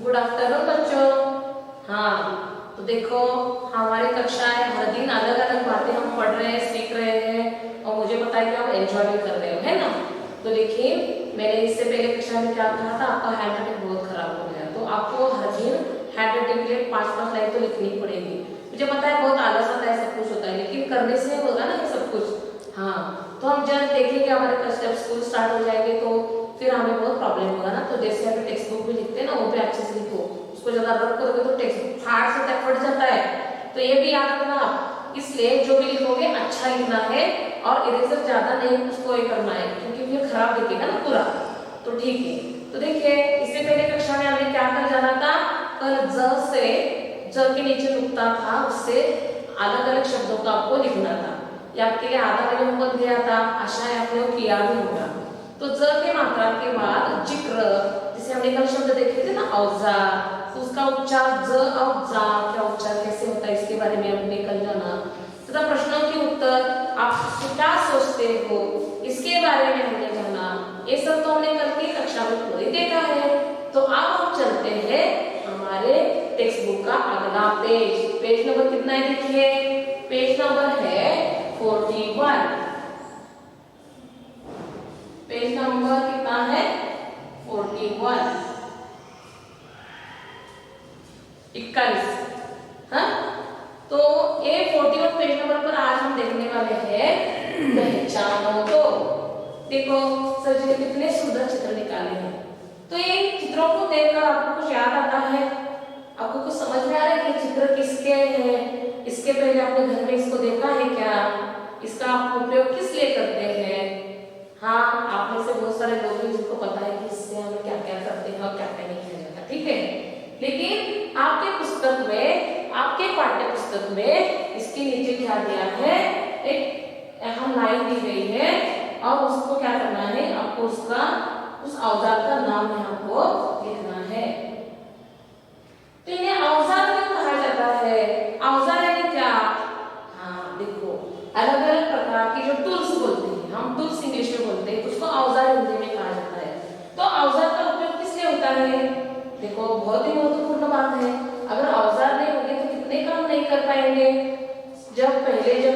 Good afternoon बच्चों। हाँ, तो देखो हमारी कक्षाएं हर दिन अलग अलग बातें हम पढ़ रहे हैं, सीख रहे हैं और मुझे पता है कि आप एंजॉय भी कर रहे हो, है ना। तो देखिए मैंने इससे पहले कक्षा में क्या कहा था, आपका हैंड राइटिंग बहुत खराब हो गया, तो आपको हर दिन हैंड राइटिंग के लिए 5-5 लाइन तो लिखनी पड़ेगी। मुझे पता है बहुत आलस आता है, सब कुछ होता है, लेकिन करने से होगा ना ये सब कुछ। हाँ, तो हम जब देखेंगे हमारे जब स्कूल स्टार्ट हो जाएंगे तो फिर हमें बहुत प्रॉब्लम होगा ना। तो जैसे अभी टेक्स्ट बुक में लिखते हैं ना, वो भी अच्छे से लिखो, उसको ज्यादा रब करोगे तो टेक्स्ट बुक फाड़ से तक फट जाता है। तो ये भी याद रखना आप, इसलिए जो भी लिखोगे अच्छा लिखना है और इरेजर ज्यादा नहीं उसको ये करना है, क्योंकि फिर खराब दिखेगा ना पूरा। तो ठीक है, तो देखिए इससे पहले कक्षा में हमने क्या कर जाना था, कल ज से ज के नीचे नुक्ता था, उससे अलग अलग शब्दों का आपको लिखना था। ये आपके लिए आधा वीडियो होमवर्क दिया था, आशा है आपने वो किया भी होगा। तो ज के मात्रा के बाद जिक्र, जिसे हमने कल शब्द देखे थे ना औजार, तो उसका उच्चार ज और जा क्या उच्चार कैसे होता है इसके बारे में हमने कल जाना। तथा प्रश्नों के उत्तर आप क्या सोचते हो इसके बारे में हमने जाना। ये सब तो हमने कल की कक्षा में पूरी देखा है। तो अब हम चलते हैं हमारे टेक्स्ट बुक का अगला पेज। पेज नंबर कितना है देखिए, पेज नंबर है 41। पेज नंबर कितना है 41, 41। हाँ, तो ये 41 पेज नंबर पर आज हम देखने वाले हैं पहचानो। तो देखो सर जी ने कितने सुंदर चित्र निकाले हैं। तो ये चित्रों को देखकर आपको कुछ याद आता है, आपको कुछ समझ में आ रहा है कि चित्र किसके हैं। इसके पहले आपने घर में इसको देखा है क्या, इसका आप उपयोग किस लिए करते हैं। हाँ, आप में से बहुत सारे लोग हैं जिनको पता है कि इससे हम क्या क्या करते हैं और क्या क्या नहीं किया जाता, ठीक है। लेकिन आपके पुस्तक में, आपके पाठ्य पुस्तक में इसके नीचे क्या दिया है, एक अहम लाइन दी गई है और उसको क्या करना है, आपको उसका उस औजार का नाम यहाँ को लिखना है। तो इन्हें औजार क्यों कहा जाता है, औजार यानी क्या। हाँ देखो, अलग अलग प्रकार के जो टूल्स बोलते हैं, हम टूल्स इंग्लिश में बोलते हैं, उसको औजार हिंदी में कहा जाता है। तो औजार का उपयोग किस लिए होता है, देखो बहुत ही महत्वपूर्ण बात है। अगर औजार नहीं होंगे तो कितने काम नहीं कर पाएंगे। जब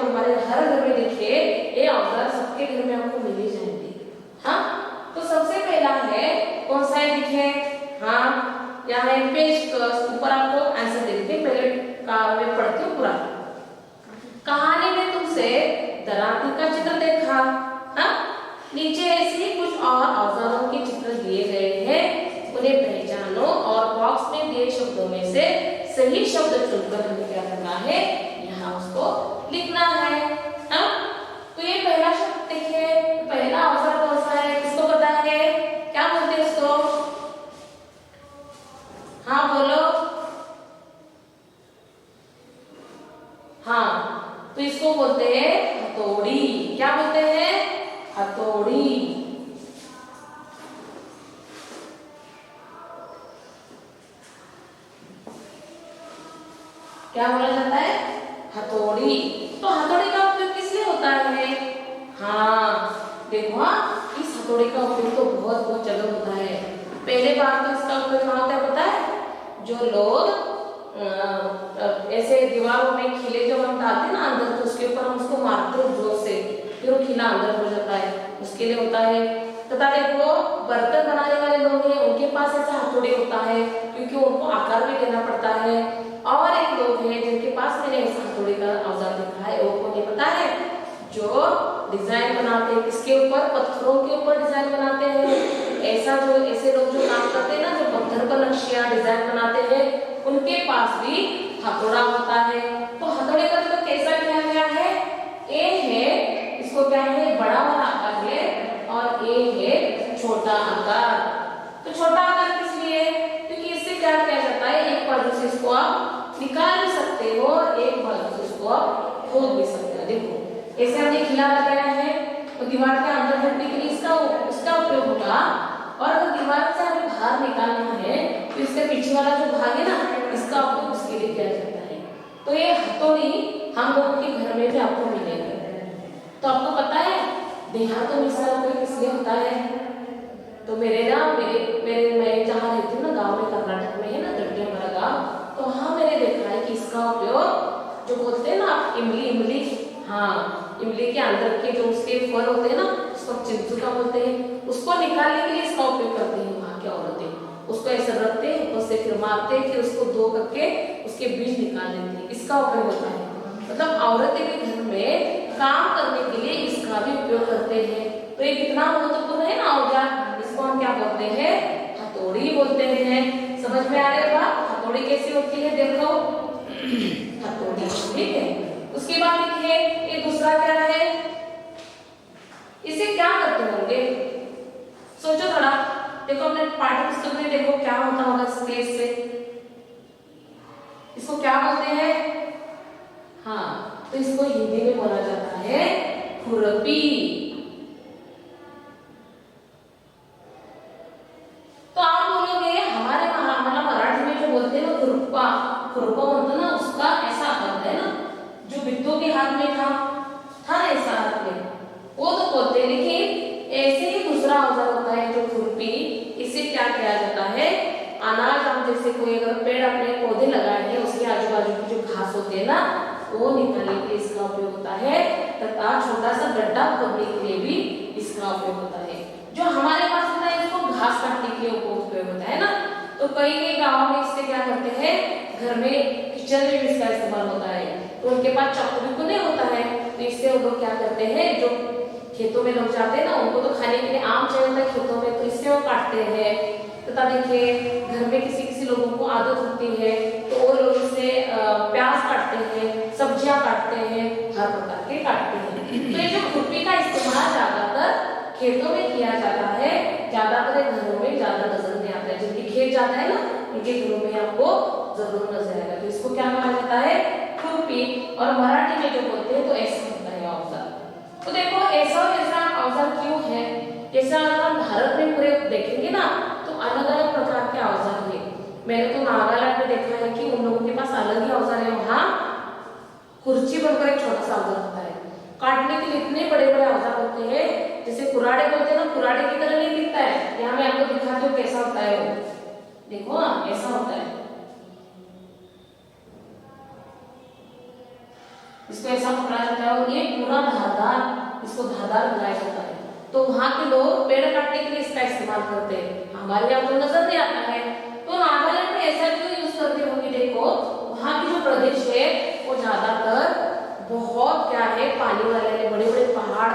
हमारे हर घर में देखिए ये औजार सबके घर में आपको मिल ही जाएंगे। हाँ, तो सबसे पहला है कौन सा है दिखे, हाँ क्या है, पेचकस। ऊपर आपको आंसर दे देते, पहले का मैं पढ़ती हूँ पूरा। कहानी में तुमसे दराती का चित्र देखा, हाँ नीचे ऐसे ही कुछ और औजारों के चित्र दिए गए हैं, उन्हें पहचानो और बॉक्स में दिए शब्दों में से सही शब्द चुनकर हमें क्या करना है, यहाँ उसको लिखना है। हाँ, तो ये पहला शब्द देखिए, पहला औजार कौन सा है, किसको पता है, क्या बोलते हैं इसको, हाँ बोलो। हाँ, तो इसको बोलते हैं हथौड़ी। क्या बोलते हैं, हथौड़ी। क्या बोला जाता है, हथौड़ी। तो हथौड़ी का उपयोग किस लिए होता है, हाँ देखो, इस हथौड़ी का उपयोग तो बहुत बहुत जगह होता है। पहले बार तो इसका उपयोग कहाँ होता है पता है, जो लोग ऐसे दीवारों में खिले जो हम डालते ना अंदर, तो उसके ऊपर हम उसको मारते हैं जोर से, फिर वो खिला अंदर हो जाता है, उसके लिए होता है। तथा देखो बर्तन बनाने वाले लोग हैं, उनके पास ऐसा हथौड़ी होता है, क्योंकि उनको आकार भी देना पड़ता है। और एक लोग हैं जिनके पास मैंने ऐसा हथौड़ी का औजार देखा है, वो कौन है पता है, जो डिजाइन बनाते हैं, किसके ऊपर, पत्थरों के ऊपर डिजाइन बनाते हैं। ऐसे लोग जो काम करते हैं ना, जो पत्थर पर नक्शिया डिजाइन बनाते हैं, उनके पास भी हथौड़ा होता है। तो हथौड़े का तो कैसा किया गया है, ए है, इसको क्या है, बड़ा वाला आकार है, और ए है छोटा आकार। तो छोटा आकार किस लिए, क्योंकि इससे क्या किया जाता है, एक बाजू से इसको आप निकाल भी सकते हो, एक बाजू से इसको आप खोल भी सकते हो। देखो ऐसे हमने खिला लगाया है, तो दीवार के अंदर ढकने के लिए इसका उपयोग होगा। और अगर दीवार से हमें बाहर निकालना है तो इसके पीछे वाला जो भाग है ना, इसका उपयोग इसके लिए किया जाता है। तो ये हथौड़ी हम लोगों के घर में भी आपको मिलेगा। तो आपको पता है देहातों में इसका उपयोग किस लिए होता है, तो मैं जहाँ रहती हूँ ना, गाँव में कर्नाटक में है ना, हाँ, इमली के अंदर के जो उसके फल होते हैं ना, उसको चिंचुका बोलते हैं, उसको निकालने के लिए इसका उपयोग करती हैं वहाँ की औरतें। उसको ऐसे रखते हैं, ऊपर से फिर मारते हैं, फिर उसको धो करके उसके बीज निकाल देते हैं, इसका उपयोग होता है। मतलब औरतें भी घर में काम करने के लिए इसका भी उपयोग करते हैं। तो ये कितना महत्वपूर्ण है ना औजार, इसको हम क्या बोलते हैं, हथौड़ी बोलते हैं। समझ में आ रही है बात, हथौड़ी कैसी होती है, देखो हथौड़ी, ठीक है। उसके बाद देखिए ये दूसरा क्या है, इसे क्या करते होंगे, सोचो थोड़ा, देखो अपने पाठ्य पुस्तक में देखो क्या होता होगा स्पेस से, इसको क्या बोलते हैं, हाँ, तो इसको हिंदी में बोला जाता है खुरपी। तो आप बोलोगे हमारे मतलब मराठी में जो बोलते हैं ना खुरपा, खुरपा बोलते ना, उसका ऐसा अर्थ है ना, जो बिट्टू के हाथ में था ना ऐसा हाथ में, वो तो बोलते हैं। लेकिन ऐसे ही दूसरा औजार होता है जो खुरपी, इससे क्या किया जाता है, अनाज हम जैसे कोई अगर पेड़ अपने पौधे लगाए हैं, उसके आजू बाजू की जो घास होती है ना, वो निकालने के लिए इसका उपयोग होता है, तथा छोटा सा गड्ढा खोदने के लिए भी इसका उपयोग होता है। जो हमारे पास होता है इसको घास काटने के लिए उपयोग होता है ना, तो कई गाँव में इससे क्या करते हैं, घर में किचन में भी इसका इस्तेमाल होता है। तो उनके पास चाकू भी तो नहीं होता है, तो इससे वो लोग क्या करते हैं, जो खेतों में लोग जाते हैं ना, उनको तो खाने के लिए आम चाहिए होता है खेतों में, तो इससे वो काटते हैं। तथा देखिए घर में किसी किसी लोगों को आदत होती है, तो वो लोग इससे प्याज काटते हैं, सब्जियां काटते हैं, हर प्रकार के काटते हैं। तो ये जो खुरपी का इस्तेमाल ज्यादातर खेतों में किया जाता है, ज्यादातर घरों में ज्यादा नजर नहीं आता है। जिनके खेत जाता है ना, उनके घरों में आपको जरूर नजर आएगा। तो इसको क्या कहा जाता है, खुरपी। और मराठी में जो बोलते हैं तो ऐसा होता है औजार। तो देखो ऐसा औजार क्यों है, जैसे अगर हम भारत में पूरे देखेंगे ना, तो अलग अलग प्रकार के औजार है। मैंने तो नागालैंड में देखा है कि उन लोगों के पास अलग ही औजार है। वहाँ कुर्सी बनकर एक छोटा सा औजार होता है, काटने के लिए इतने बड़े बड़े औजार होते हैं, जैसे कुराड़े बोलते हैं ना, कुराड़े की तरह नहीं दिखता है। यहाँ मैं आपको दिखाती हूँ कैसा होता है वो, देखो ना ऐसा होता है, इसको ऐसा पकड़ा जाता है और ये पूरा धारदार, इसको धारदार बनाया जाता है। तो वहाँ के लोग पेड़ काटने के लिए इसका इस्तेमाल करते हैं, हमारे यहाँ तो नजर नहीं आता है। तो नागालैंड में ऐसा क्यों यूज करते होंगे, देखो वहाँ की जो प्रदेश है वो ज्यादातर बहुत क्या है, पानी वाले है, बड़े बड़े पहाड़,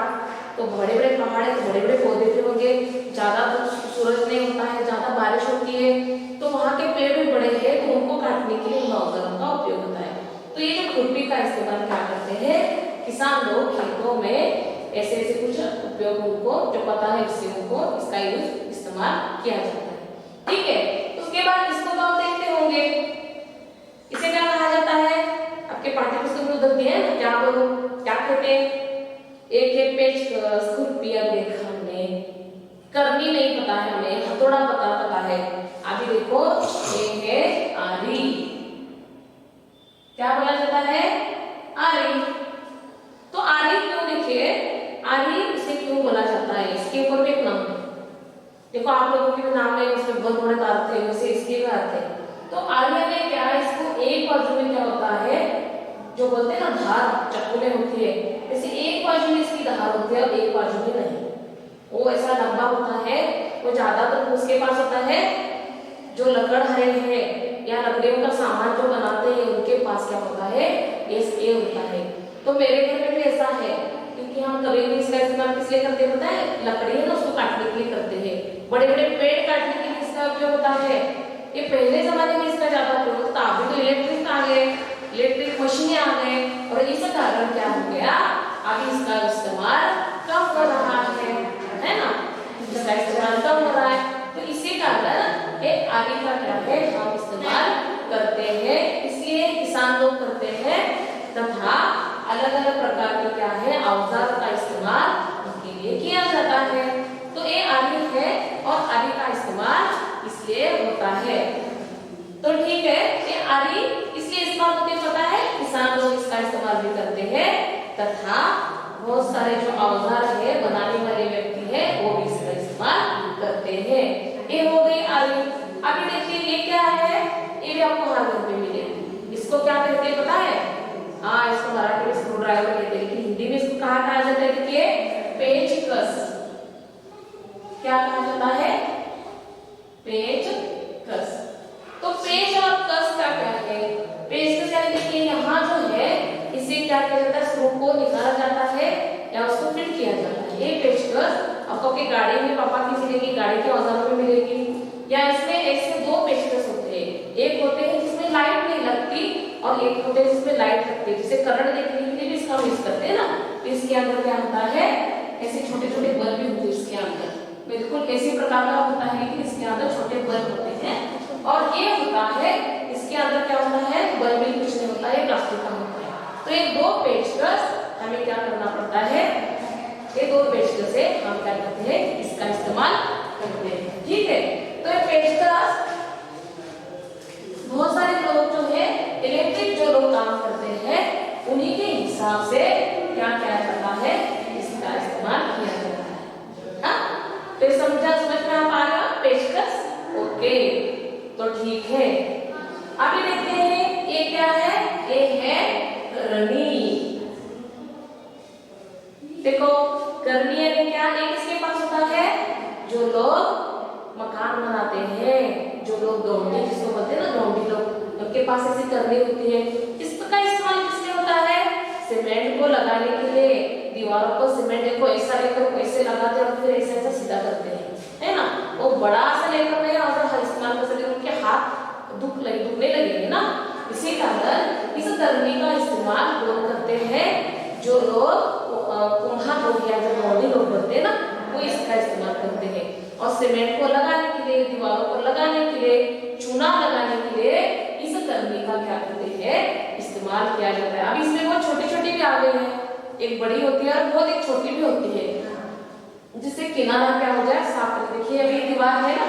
तो बड़े बड़े पहाड़ है तो बड़े बड़े पौधे भी होंगे, ज्यादा सूरज नहीं होता है, ज्यादा बारिश होती है, तो वहाँ के पेड़ भी बड़े हैं, तो उनको काटने के लिए इन औजारों का उपयोग होता है। तो ये जो खुरपी का इस्तेमाल क्या करते हैं किसान लोग खेतों में, ऐसे ऐसे कुछ उपयोग उनको जो पता है उससे उनको इसका यूज इस्तेमाल किया जाता है, ठीक है। उसके बाद इसको तो आप देखते होंगे, इसे क्या कहा जाता है, आपके पाठ्य पुस्तक में उधर दिए हैं, क्या बोलो क्या कहते हैं, एक है पेचकस, खुरपी, अब देखा हमने, करनी नहीं पता है हमें, हथौड़ा पता है। अभी देखो एक है आरी, क्या बोला जाता है, आरी। तो आरी क्यों, देखिए आरी इसे क्यों बोला जाता है, इसके ऊपर भी एक नाम है, देखो आप लोगों के नाम है, उसमें बहुत बड़े तार थे, वैसे इसके भी आते हैं। तो आरी में क्या है, इसको एक बाजू में क्या होता है, जो बोलते हैं ना धार चाकू में होती है, जैसे एक बाजू में इसकी धार होती है और एक बाजू में नहीं, वो ऐसा लंबा होता है। वो ज्यादातर उसके पास होता है जो लकड़हारे हैं या लकड़ियों का सामान जो बनाते हैं, उनके पास क्या होता है, ये होता है। तो मेरे घर में भी ऐसा है, क्योंकि हम कभी भी इसका इस्तेमाल किस लिए करते हैं पता है, लकड़ी है ना उसको काटने के लिए करते हैं, बड़े बड़े पेड़ काटने के लिए इसका उपयोग होता है। ये पहले जमाने में इसका ज्यादा उपयोग होता था, अभी तो इलेक्ट्रिक आ गए, इलेक्ट्रिक मशीनें आ गए, और इस कारण क्या हो गया, अभी इसका इस्तेमाल कम हो रहा है ना, इसका इस्तेमाल कम हो रहा है। तो इसी कारण ये आगे का क्या है, हम इस्तेमाल करते हैं, इसलिए किसान लोग करते हैं, तथा अलग अलग प्रकार के क्या है औजार का इस्तेमाल उनके लिए किया जाता है। तो ये आरी है और आरी का इस्तेमाल इसलिए होता है। तो ठीक है, ये आरी इसलिए इस्तेमाल होती है, पता है किसान लोग इसका इस्तेमाल भी करते हैं, तथा बहुत सारे जो औजार है बनाने वाले व्यक्ति है वो भी इसका इस्तेमाल करते हैं। ये हो गई आरी। अभी देखिए ये क्या है, ये भी आपको हर घर में मिलेगी, इसको क्या कहते हैं पता है, हाँ, इसको मराठी में स्क्रू ड्राइवर कहते हैं, लेकिन हिंदी में इसको कहा जाता है? देखिए, पेचकस। क्या कहा जाता है? पेचकस। तो पेच और कस क्या है? पेचकस यानी देखिए यहाँ जो है इसे क्या किया जाता है? स्क्रू को निकाला जाता है या उसको फिट किया जाता है। ये पेचकस आपको आपकी गाड़ी में, पापा की मिलेगी, गाड़ी के औजारों में मिलेगी, या इसमें ऐसे दो पेचकस होते हैं। एक होते हैं जिसमें लाइट नहीं लगती और एक होते हैं जिसमें लाइट लगती है। जिसे करंट देखने के लिए भी इसका यूज करते हैं ना, तो इसके अंदर क्या होता है? ऐसे छोटे छोटे बल्ब भी होते हैं इसके अंदर, बिल्कुल इसी प्रकार का होता है, लेकिन इसके अंदर छोटे बल्ब होते हैं। और ये होता है, इसके अंदर क्या होता है? बल्ब भी कुछ नहीं होता है, प्लास्टिक का होता है। तो ये दो पेचकस हमें क्या करना पड़ता है? ये दो पेचकस से हम क्या करते हैं? इसका इस्तेमाल करते हैं। ठीक है, तो ये पेचकस बहुत सारे लोग जो है इलेक्ट्रिक जो लोग काम करते हैं उन्हीं के हिसाब से क्या किया जाता है? इसका इस्तेमाल किया जाता है। हाँ, तो समझ में आ पा रहा पेचकस? ओके, तो ठीक है। अभी देखते हैं ये क्या है? ये है करनी। देखो, करनी यानी क्या? एक इसके पास होता है जो लोग मकान बनाते हैं, जो लोग गौंडी जिसको बोलते हैं ना, गौंडी लोग, उनके पास ऐसी करनी होती है। इसका इस्तेमाल किसके होता है? सीमेंट को लगाने के लिए। दीवारों को सीमेंट को ऐसा लेकर ऐसे लगाते हैं और फिर ऐसे ऐसा सीधा करते हैं, है ना? वो बड़ा सा लेकर नहीं और इस्तेमाल कर सकते, उनके हाथ दुखने लगेंगे ना। इसी कारण इस करनी का इस्तेमाल लोग करते हैं, जो लोग कुम्हार लोग या जो गौंडी लोग होते हैं ना, वो इसका इस्तेमाल करते हैं। और सीमेंट को लगाने के लिए, दीवारों को लगाने के लिए, चूना लगाने के लिए इस करनी का क्या करते हैं? इस्तेमाल किया जाता है। अब इसमें बहुत छोटी छोटी भी आ गई है, एक बड़ी होती है और बहुत एक छोटी भी होती है, जिससे किनारा क्या हो जाए? साफ कर। देखिए अभी दीवार है ना,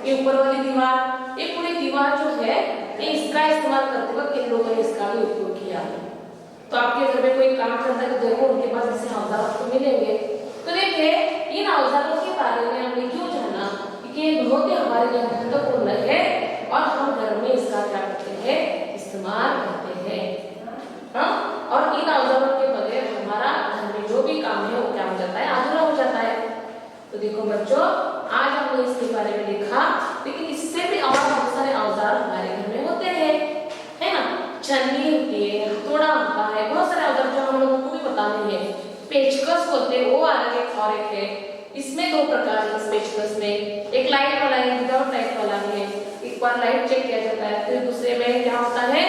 ये ऊपर वाली दीवार, ये पूरी दीवार जो है ये इसका इस्तेमाल करते वक्त इन लोगों ने इसका भी उपयोग किया है। तो आपके घर में कोई काम करता है तो देखो उनके पास ऐसे औजार आपको मिलेंगे। तो देखिए इन औजारों के बारे में हमने क्यों जाना? क्योंकि ये बहुत ही हमारे लिए महत्वपूर्ण है और हम घर में इसका क्या करते हैं? इस्तेमाल करते हैं। हाँ, और इन औजारों के बगैर हमारा घर में जो भी काम है वो क्या हो जाता है? अधूरा हो जाता है। तो देखो बच्चों, आज हमने इसके बारे में देखा, लेकिन इससे भी और बहुत सारे औजार हमारे घर में होते हैं, है ना? छन्नी होती है, हथौड़ा होता है, बहुत सारे औजार जो हम लोगों को भी पता नहीं है। पेचकस बोलते हैं, वो अलग एक और एक है। इसमें दो प्रकार है इस पेचकस में, एक लाइट वाला है, विदाउट लाइट वाला है। एक बार लाइट चेक किया जाता है, फिर दूसरे में क्या होता है?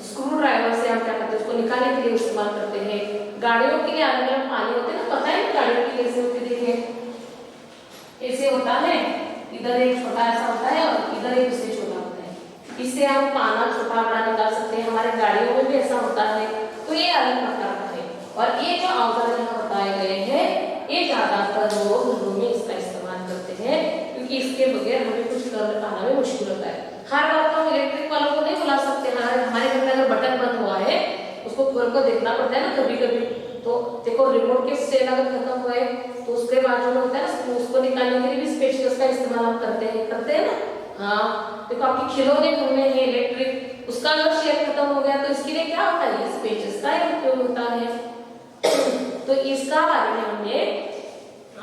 स्क्रू ड्राइवर से हम क्या करते हैं? उसको निकालने के लिए इस्तेमाल करते हैं। गाड़ियों के लिए अलग अलग पानी होते हैं ना, पता है गाड़ियों के लिए कैसे होते? देखिए ऐसे होता है, इधर एक छोटा ऐसा होता है और इधर एक दूसरे छोटा होता है। इससे हम पाना छोटा बड़ा निकाल सकते हैं। हमारे गाड़ियों में भी ऐसा होता है। तो ये अलग प्रकार का है। और ये जो औजार यहाँ बताए गए हैं, ये ज्यादातर लोग घरों में इसका इस्तेमाल करते हैं, क्योंकि इसके बगैर हमें कुछ कर पाना भी मुश्किल होता है। हर बात को हम इलेक्ट्रिक वालों को नहीं बुला सकते। हमारे घर में अगर बटन बंद हुआ है उसको खोल कर देखना पड़ता है ना कभी कभी। तो देखो रिमोट के सेल अगर खत्म हुआ है तो उसके बाजू में होता है ना, उसको निकालने के लिए भी पेचकस का इस्तेमाल हम करते हैं ना। हाँ, देखो आपके खिलौने घर में है इलेक्ट्रिक, उसका अगर शेल खत्म हो गया तो इसके लिए क्या होता है? इस पेचकस का उपयोग होता है। तो इसका बारे में हमने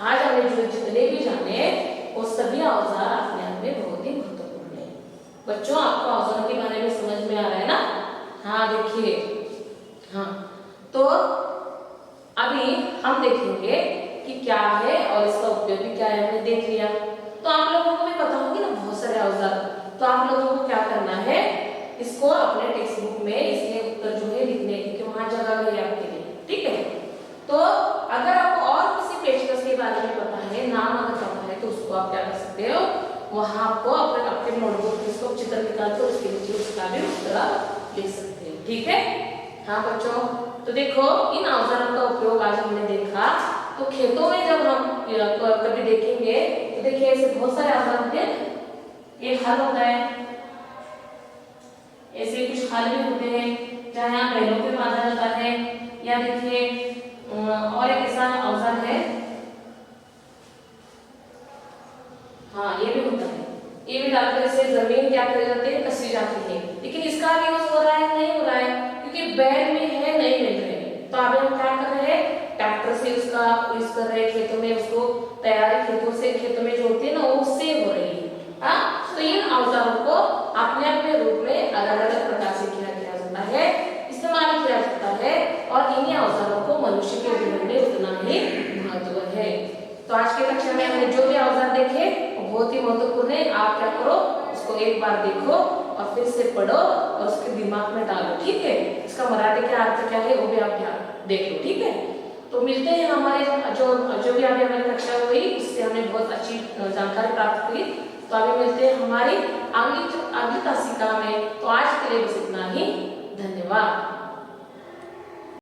आज हमें जो जितने भी जाने वो सभी औजार अपने आप में बहुत ही महत्वपूर्ण है। बच्चों, आपको औजारों के बारे में समझ में आ रहा है ना? हाँ देखिए, हाँ तो अभी हम देखेंगे कि क्या है और इसका उपयोग भी क्या है। हमने देख लिया तो आप लोगों को भी पता होगी ना बहुत सारे औजार। तो आप लोगों को क्या करना है? इसको अपने टेक्स्ट बुक में इसके उत्तर जो है लिखने, क्योंकि वहां जगह है आपके लिए। ठीक है, तो अगर आपको और किसी पेचकस के बारे में पता है, नाम अगर पता है, तो उसको आप क्या कर सकते हो? वहां आपको अपने नोटबुक में इसको चित्र निकाल कर उसके नीचे उसका भी उत्तर लिख सकते हो। ठीक है, हाँ बच्चों, तो देखो इन औजारों का उपयोग आज हमने देखा। तो खेतों में जब हम कभी देखेंगे तो देखिए ऐसे बहुत सारे औजार होते हैं। एक हल होता है, ऐसे कुछ हल भी होते हैं जहाँ यहाँ बैलों पे बांधा जाता है। या देखिए और एक ऐसा औजार है, हाँ ये भी होता है, ये भी डालकर इसे जमीन क्या कर जाती है? कसी जाती है। लेकिन इसका भी यूज हो रहा है? नहीं हो रहा है, क्योंकि बैल में कर रहे हैं खेतों में, उसको तैयारी खेतों से, खेतों में जो होती है ना वो उससे हो रही है। हाँ, तो इन औजारों को अपने अपने रूप में अलग अलग प्रकार से किया जाता है, इस्तेमाल किया जाता है, और इन्हीं औजारों को मनुष्य के जीवन में उतना ही महत्व है। तो आज के कक्षा में हमने जो भी औजार देखे वो बहुत ही महत्वपूर्ण है। आप क्या करो, उसको एक बार देखो और फिर से पढ़ो और उसके दिमाग में डालो, ठीक है। इसका मराठी क्या अर्थ क्या है वो भी आप देख लो, ठीक है। तो मिलते हैं हमारे जो भी अभी हमारी कक्षा हुई उससे हमने बहुत अच्छी जानकारी प्राप्त की। तो अभी मिलते हैं हमारी अगली तासिका में। तो आज के लिए बस इतना ही। धन्यवाद।